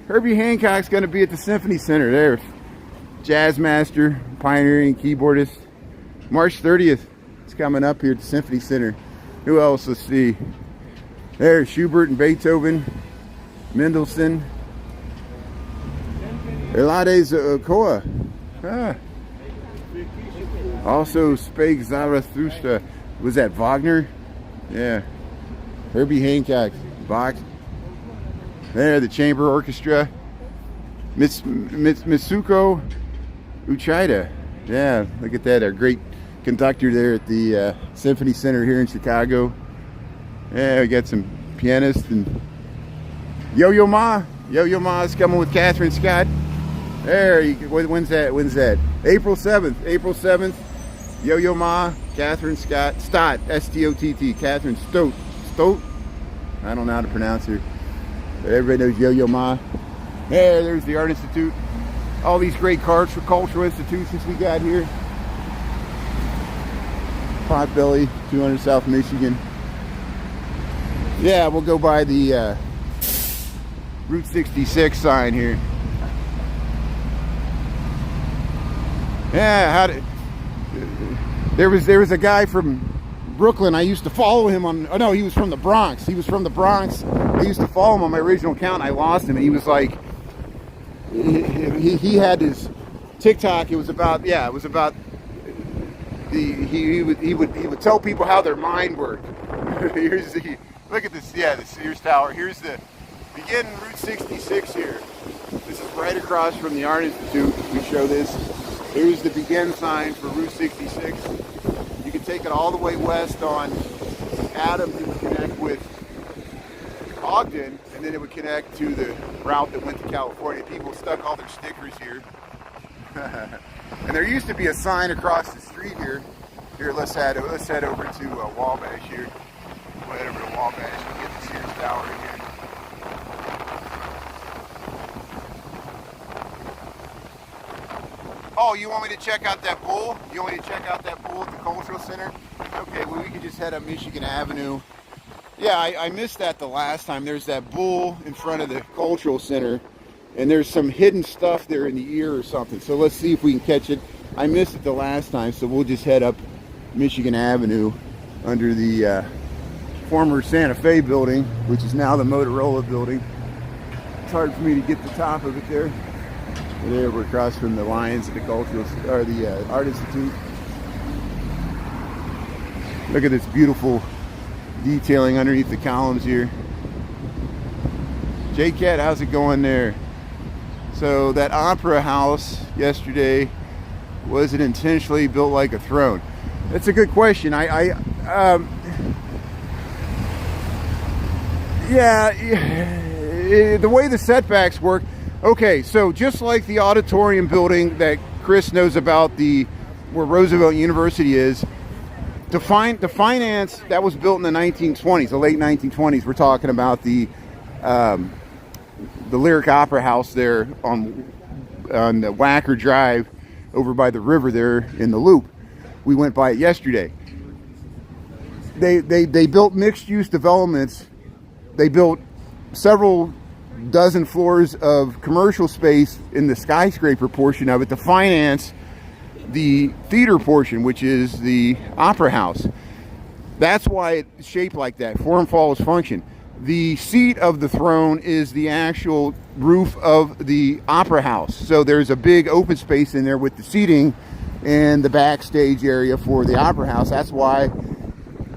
Herbie Hancock's going to be at the Symphony Center. There, jazz master, pioneering keyboardist. March 30th. It's coming up here at the Symphony Center. Who else? Let's see. There's Schubert and Beethoven, Mendelssohn, Elades Ochoa. Also, Spake Zarathustra. Was that Wagner? Yeah. Herbie Hancock. Bach. There, the chamber orchestra. Mitsuko Uchida. Yeah, look at that. Our great conductor there at the Symphony Center here in Chicago. Yeah, we got some pianists and Yo-Yo Ma. Yo-Yo Ma is coming with Catherine Scott. There, when's that? April 7th. April 7th. Yo-Yo Ma, Catherine Scott, S-T-O-T-T, Catherine Stott. I don't know how to pronounce her. But everybody knows Yo-Yo Ma. There's the Art Institute. All these great cultural institutions we got here. Potbelly, 200 South Michigan. Yeah, we'll go by the Route 66 sign here. Yeah, there was a guy from Brooklyn. I used to follow him on. Oh no, he was from the Bronx. He was from the Bronx. I used to follow him on my original account. I lost him, and he was like, he had his TikTok. It was about he would tell people how their mind worked. Look at this. Yeah, the Sears Tower. Here's the begin Route 66 here. This is right across from the Art Institute. We show this. Here's the begin sign for Route 66. You can take it all the way west on Adams. It would connect with Ogden, and then it would connect to the route that went to California. People stuck all their stickers here. And there used to be a sign across the street here. Here, let's head over to Wabash here. We'll head over to Wabash and get the Sears Tower in here. Oh, you want me to check out that bull? You want me to check out that bull at the Cultural Center? Okay, well, we can just head up Michigan Avenue. Yeah, I missed that the last time. There's that bull in front of the Cultural Center, and there's some hidden stuff there in the ear or something. So let's see if we can catch it. I missed it the last time, so we'll just head up Michigan Avenue under the former Santa Fe building, which is now the Motorola building. It's hard for me to get the top of it there. There, we're across from the Lions at the Art Institute. Look at this beautiful detailing underneath the columns here. J-Cat, how's it going there? So that opera house yesterday, was it intentionally built like a throne? That's a good question. Yeah, the way the setbacks work. Okay, so just like the auditorium building that Chris knows about, where Roosevelt University is, the finance that was built in the 1920s, the late 1920s. We're talking about the Lyric Opera House there on the Wacker Drive, over by the river there in the Loop. We went by it yesterday. They built mixed-use developments. They built several dozen floors of commercial space in the skyscraper portion of it to finance the theater portion, which is the opera house. That's why it's shaped like that. Form follows function. The seat of the throne is the actual roof of the opera house. So there's a big open space in there with the seating and the backstage area for the opera house. That's why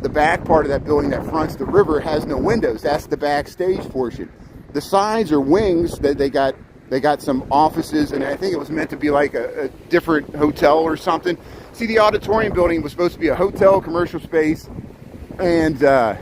the back part of that building that fronts the river has no windows. That's the backstage portion. The sides are wings that they got some offices, and I think it was meant to be like a different hotel or something. See, the auditorium building was supposed to be a hotel, commercial space, and a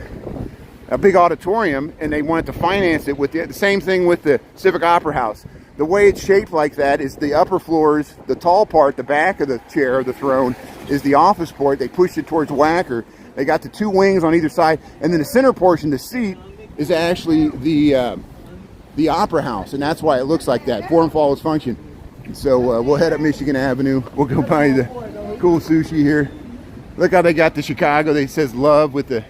big auditorium, and they wanted to finance it with the same thing with the Civic Opera House. The way it's shaped like that is the upper floors, the tall part, the back of the chair, the throne, is the office part. They pushed it towards Wacker. They got the two wings on either side, and then the center portion, the seat, is actually the opera house, and that's why it looks like that. Form follows function. So we'll head up Michigan Avenue. We'll go buy the cool sushi here. Look how they got the Chicago. They says love with the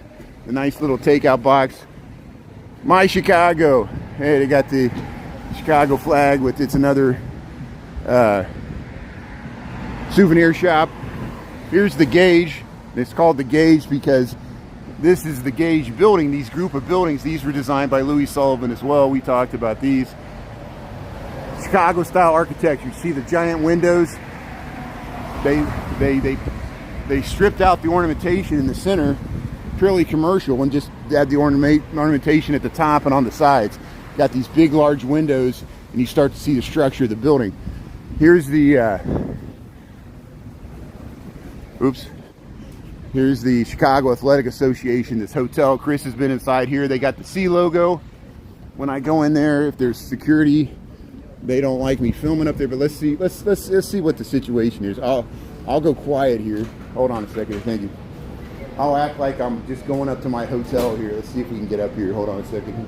nice little takeout box. My Chicago. Hey, they got the Chicago flag with it's another souvenir shop. Here's the Gauge. It's called the Gauge because this is the Gauge building. These group of buildings, these were designed by Louis Sullivan as well. We talked about these. Chicago style architecture. You see the giant windows. They stripped out the ornamentation in the center, purely commercial, and just add the ornamentation at the top and on the sides. Got these big, large windows, and you start to see the structure of the building. Here's the here's the Chicago Athletic Association, this hotel. Chris has been inside here. They got the C logo. When I go in there, if there's security, they don't like me filming up there, but let's see what the situation is. I'll go quiet here. Hold on a second. Thank you. I'll act like I'm just going up to my hotel here. Let's see if we can get up here. Hold on a second.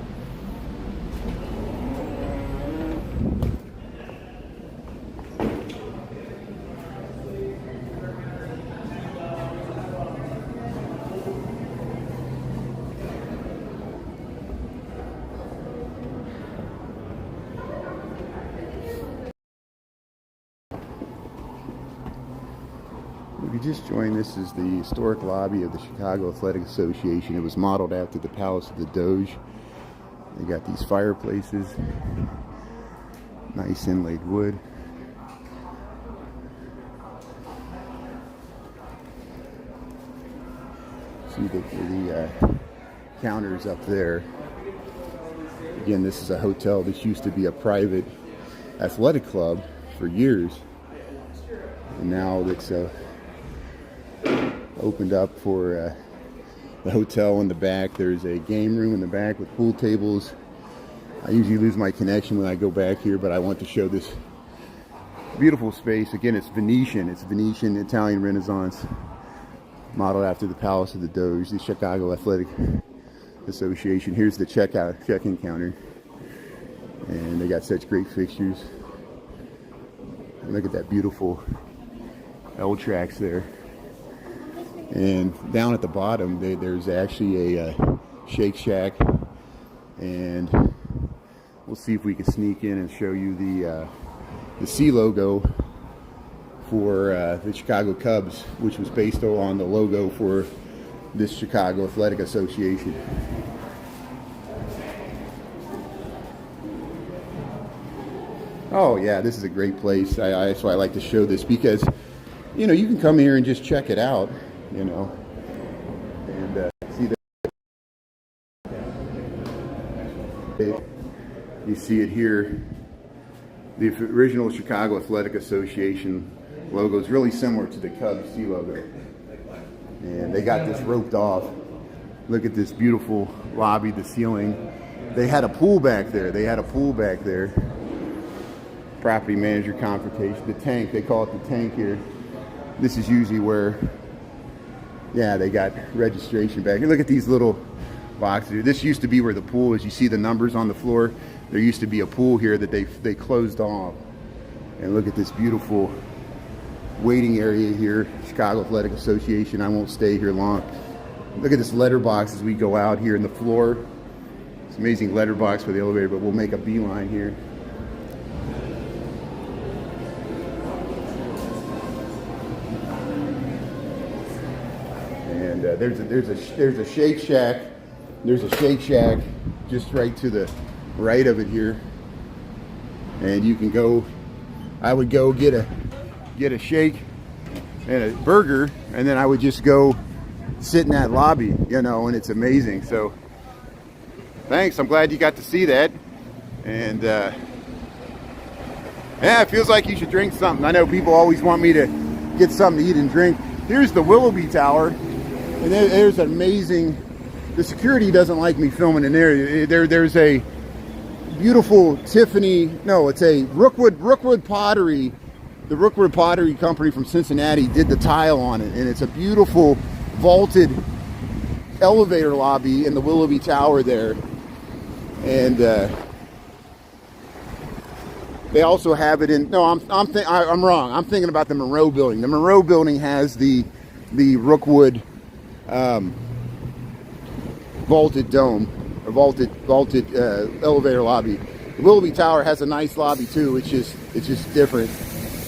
If you just joined, this is the historic lobby of the Chicago Athletic Association. It was modeled after the Palace of the Doge. They got these fireplaces, nice inlaid wood. See the counters up there. Again, this is a hotel. This used to be a private athletic club for years, and now it's opened up for the hotel in the back. There's a game room in the back with pool tables. I usually lose my connection when I go back here, but I want to show this beautiful space. Again, it's Venetian. It's Venetian Italian Renaissance, modeled after the Palace of the Doge, the Chicago Athletic Association. Here's the check-in counter, and they got such great fixtures. And look at that beautiful L tracks there. And down at the bottom, there's actually a Shake Shack, and we'll see if we can sneak in and show you the C logo for the Chicago Cubs, which was based on the logo for this Chicago Athletic Association. Oh yeah, this is a great place. That's why I like to show this, because you know, you can come here and just check it out, you know, and see that you see it here. The original Chicago Athletic Association logo is really similar to the Cubs C logo, and they got this roped off. Look at this beautiful lobby, the ceiling. They had a pool back there. Property manager confrontation. The tank, they call it the tank here. This is usually where, yeah, they got registration back here. Look at these little boxes here. This used to be where the pool is. You see the numbers on the floor? There used to be a pool here that they closed off. And look at this beautiful waiting area here, Chicago Athletic Association. I won't stay here long. Look at this letterbox as we go out here in the floor. It's an amazing letterbox for the elevator, but we'll make a beeline here. And there's a Shake Shack. There's a Shake Shack just right to the right of it here, and you can go. I would go get a shake and a burger, and then I would just go sit in that lobby, you know, and it's amazing. So thanks, I'm glad you got to see that. And yeah, it feels like you should drink something. I know people always want me to get something to eat and drink. Here's the Willoughby Tower, and there's an amazing, the security doesn't like me filming in there. There's a beautiful Tiffany, no, it's a Rookwood Pottery. The Rookwood Pottery Company from Cincinnati did the tile on it, and it's a beautiful vaulted elevator lobby in the Willoughby Tower there. And They also have it in, no, I'm wrong. I'm thinking about the Monroe building. The Monroe building has the Rookwood vaulted dome, or vaulted elevator lobby. The Willoughby Tower has a nice lobby too. It's just different.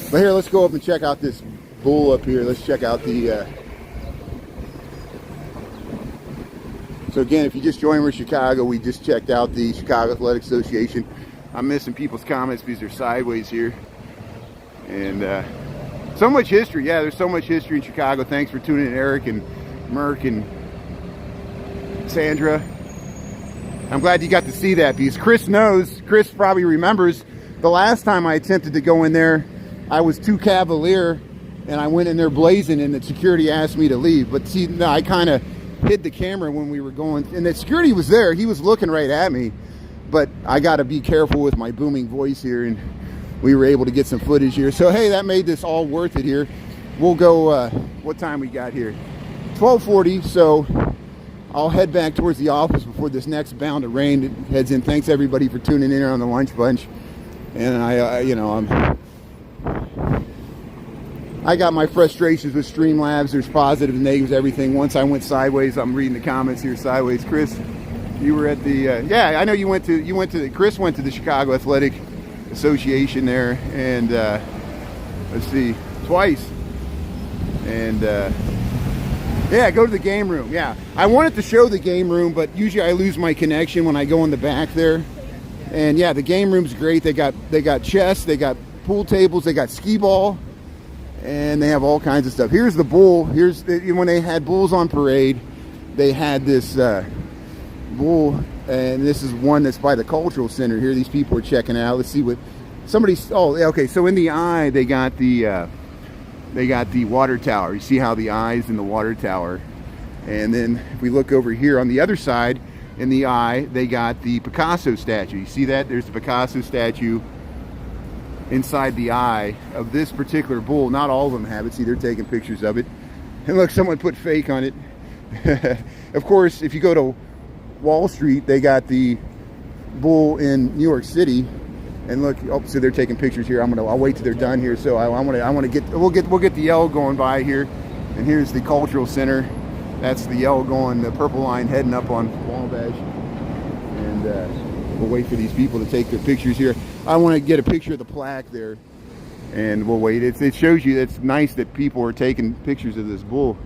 But here, let's go up and check out this bull up here. Let's check out the. So again, if you just joined with Chicago, we just checked out the Chicago Athletic Association. I'm missing people's comments because they're sideways here. And so much history. Yeah, there's so much history in Chicago. Thanks for tuning in, Eric and Merck and Sandra. I'm glad you got to see that because Chris knows, Chris probably remembers the last time I attempted to go in there, I was too cavalier and I went in there blazing and the security asked me to leave. But see, no, I kind of hid the camera when we were going, and the security was there. He was looking right at me. But I got to be careful with my booming voice here, and we were able to get some footage here. So, hey, that made this all worth it here. We'll go, what time we got here? 12:40, so I'll head back towards the office before this next bound of rain heads in. Thanks, everybody, for tuning in on the Lunch Bunch. And I got my frustrations with Streamlabs. There's positives and negatives, everything. Once I went sideways, I'm reading the comments here sideways. Chris, you were at the yeah, I know you went to Chris went to the Chicago Athletic Association there, and let's see, twice. And yeah, go to the game room. Yeah, I wanted to show the game room, but usually I lose my connection when I go in the back there. And yeah, the game room's great. They got chess, they got pool tables, they got skee ball, and they have all kinds of stuff. Here's the bull. When they had bulls on parade, they had this bull, and this is one that's by the Cultural Center here. These people are checking out. Let's see what somebody's. Oh, okay. So in the eye, they got the water tower. You see how the eye's in the water tower, and then if we look over here on the other side, in the eye, they got the Picasso statue. You see that? There's the Picasso statue inside the eye of this particular bull. Not all of them have it. See, they're taking pictures of it. And look, someone put fake on it. Of course, if you go to Wall Street, they got the bull in New York City, and look, oh, so they're taking pictures here. I'll wait till they're done here. So we'll get the L going by here, and here's the Cultural Center. That's the L going, the purple line heading up on Wabash, and we'll wait for these people to take their pictures here. I want to get a picture of the plaque there, and we'll wait. It shows you it's nice that people are taking pictures of this bull,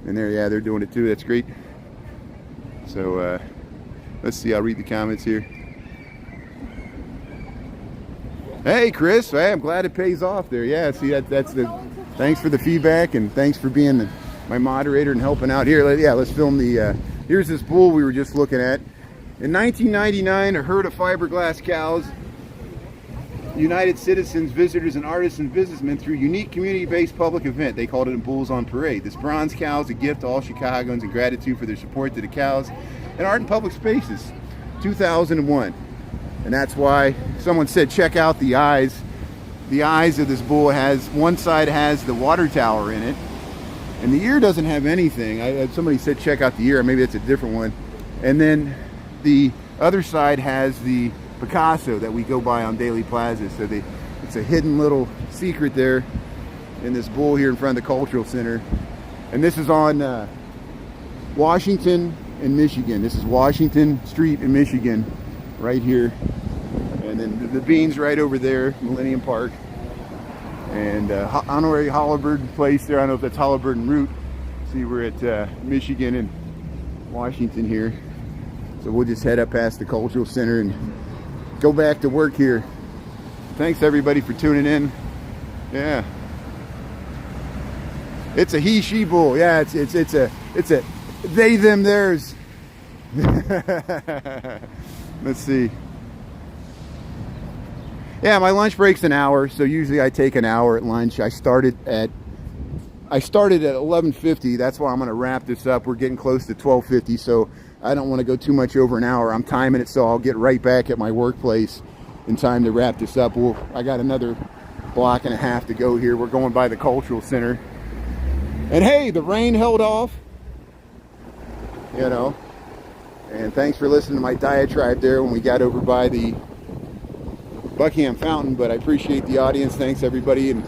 and there, yeah, they're doing it too. That's great. So let's see, I'll read the comments here. Hey Chris, hey, I'm glad it pays off there. Yeah, see, that's the, thanks for the feedback, and thanks for being my moderator and helping out here. Yeah, let's film the, here's this bull we were just looking at. In 1999, a herd of fiberglass cows united citizens, visitors, and artists and businessmen through a unique community-based public event. They called it Bulls on Parade. This bronze cow is a gift to all Chicagoans in gratitude for their support to the cows and art in public spaces. 2001. And that's why someone said, check out the eyes. The eyes of this bull has, one side has the water tower in it, and the ear doesn't have anything. Somebody said, check out the ear. Maybe it's a different one. And then the other side has the Picasso that we go by on Daily Plaza. So it's a hidden little secret there in this bull here in front of the Cultural Center. And this is on Washington and Michigan. This is Washington Street in Michigan, right here. And then the beans right over there, Millennium Park. And Honorary Holabird Place there. I don't know if that's Holabird and Route. See, we're at Michigan and Washington here. So we'll just head up past the Cultural Center and go back to work here. Thanks everybody for tuning in. Yeah, it's a he, she bull. Yeah, it's a they, them, theirs. Let's see. Yeah, my lunch break's an hour, so usually I take an hour at lunch. I started at 11:50. That's why I'm going to wrap this up. We're getting close to 12:50, so I don't want to go too much over an hour. I'm timing it so I'll get right back at my workplace in time to wrap this up. I got another block and a half to go here. We're going by the Cultural Center. And hey, the rain held off, you know. And thanks for listening to my diatribe there when we got over by the Buckingham Fountain, but I appreciate the audience. Thanks, everybody. And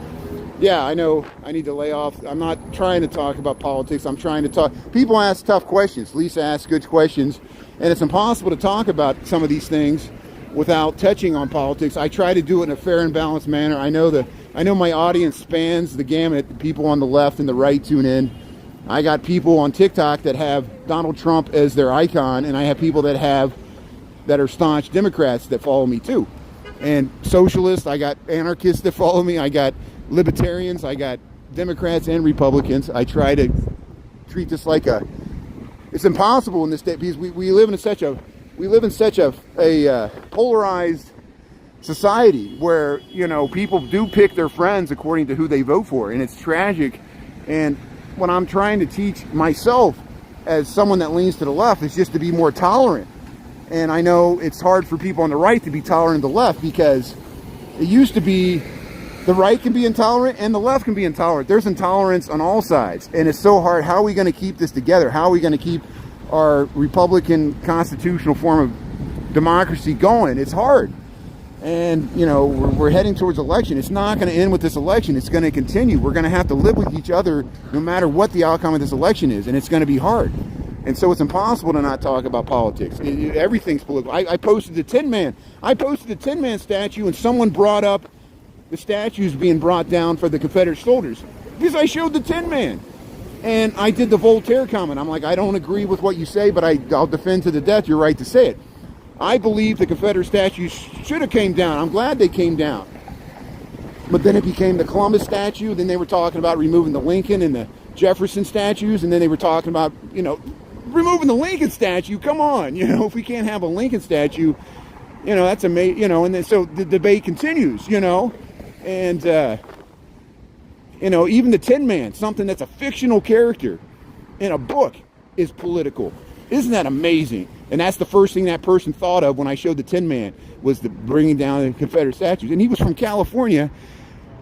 yeah, I know I need to lay off. I'm not trying to talk about politics. I'm trying to talk. People ask tough questions. Lisa asks good questions, and it's impossible to talk about some of these things without touching on politics. I try to do it in a fair and balanced manner. I know my audience spans the gamut. The people on the left and the right tune in. I got people on TikTok that have Donald Trump as their icon, and I have people that are staunch Democrats that follow me too. And socialists, I got anarchists that follow me. I got libertarians, I got Democrats and Republicans. I try to treat this like it's impossible in this day because we live in such a polarized society where, you know, people do pick their friends according to who they vote for, and it's tragic. And what I'm trying to teach myself as someone that leans to the left is just to be more tolerant. And I know it's hard for people on the right to be tolerant of the left because it used to be the right can be intolerant and the left can be intolerant. There's intolerance on all sides, and it's so hard. How are we going to keep this together? How are we going to keep our Republican constitutional form of democracy going? It's hard. And, you know, we're heading towards election. It's not going to end with this election. It's going to continue. We're going to have to live with each other no matter what the outcome of this election is, and it's going to be hard. And so it's impossible to not talk about politics. Everything's political. I posted the Tin Man. I posted the Tin Man statue, and someone brought up the statues being brought down for the Confederate soldiers because I showed the Tin Man. And I did the Voltaire comment. I'm like, I don't agree with what you say, but I'll defend to the death your right to say it. I believe the Confederate statues should have came down. I'm glad they came down. But then it became the Columbus statue. Then they were talking about removing the Lincoln and the Jefferson statues. And then they were talking about, you know, removing the Lincoln statue. Come on. You know, if we can't have a Lincoln statue, you know, that's amazing. You know, and then so the debate continues, you know. And, you know, even the Tin Man, something that's a fictional character in a book, is political. Isn't that amazing? And that's the first thing that person thought of when I showed the Tin Man, was the bringing down the Confederate statues. And he was from California,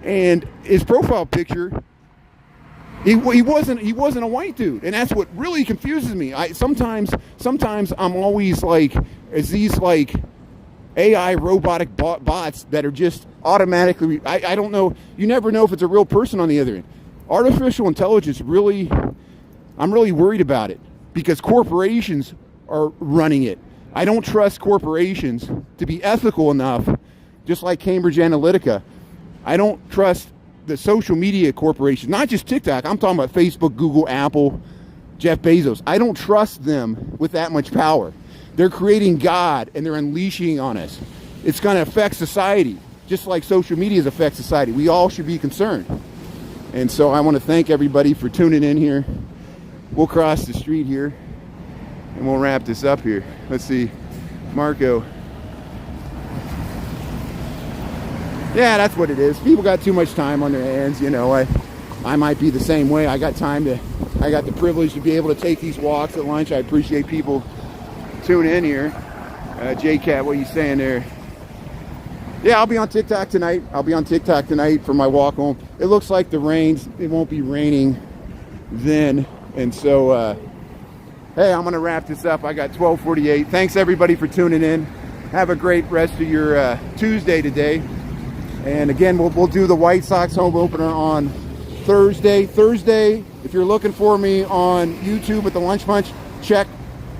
and his profile picture, he wasn't a white dude, and that's what really confuses me. Sometimes I'm always like, is these like AI robotic bots that are just automatically, I don't know, you never know if it's a real person on the other end. Artificial intelligence, I'm really worried about it because corporations are running it. I don't trust corporations to be ethical enough, just like Cambridge Analytica. I don't trust the social media corporations, not just TikTok. I'm talking about Facebook, Google, Apple, Jeff Bezos. I don't trust them with that much power. They're creating God and they're unleashing on us. It's going to affect society, just like social media affects society. We all should be concerned. And so I want to thank everybody for tuning in here. We'll cross the street here and we'll wrap this up here. Let's see, Marco. Yeah, that's what it is. People got too much time on their hands. You know, I might be the same way. I got the privilege to be able to take these walks at lunch. I appreciate people tuning in here. J-Cat, what are you saying there? Yeah, I'll be on TikTok tonight. For my walk home. It looks like it won't be raining then. And so, hey, I'm going to wrap this up. I got 12:48. Thanks, everybody, for tuning in. Have a great rest of your Tuesday today. And again, we'll do the White Sox home opener on Thursday. If you're looking for me on YouTube at the Lunch Punch, check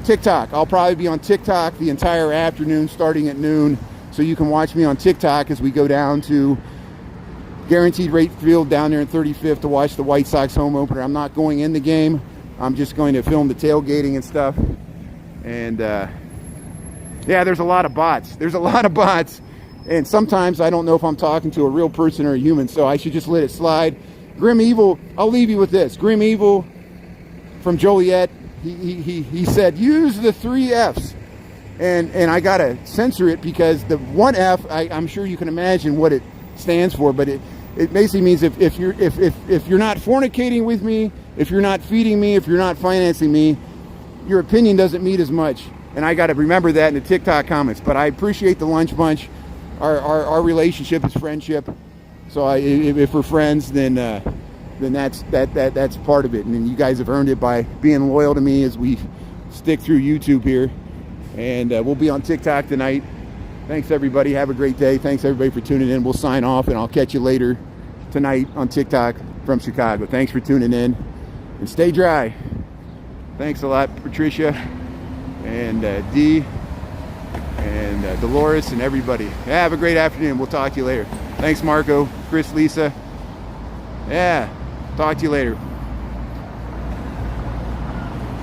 TikTok. I'll probably be on TikTok the entire afternoon starting at noon. So you can watch me on TikTok as we go down to Guaranteed Rate Field down there in 35th to watch the White Sox home opener. I'm not going in the game. I'm just going to film the tailgating and stuff. And yeah, there's a lot of bots. And sometimes I don't know if I'm talking to a real person or a human, so I should just let it slide. Grim Evil, I'll leave you with this. Grim Evil from Joliet, he said, use the 3 Fs. And I got to censor it because the 1 F, I'm sure you can imagine what it stands for, but it basically means if you're not fornicating with me, if you're not feeding me, if you're not financing me, your opinion doesn't mean as much. And I got to remember that in the TikTok comments. But I appreciate the Lunch Bunch. Our relationship is friendship. So if we're friends, then that's part of it. And then you guys have earned it by being loyal to me as we stick through YouTube here. And we'll be on TikTok tonight. Thanks, everybody. Have a great day. Thanks, everybody, for tuning in. We'll sign off, and I'll catch you later tonight on TikTok from Chicago. Thanks for tuning in, and stay dry. Thanks a lot, Patricia, and Dee, and Dolores, and everybody. Have a great afternoon. We'll talk to you later. Thanks, Marco, Chris, Lisa. Yeah, talk to you later.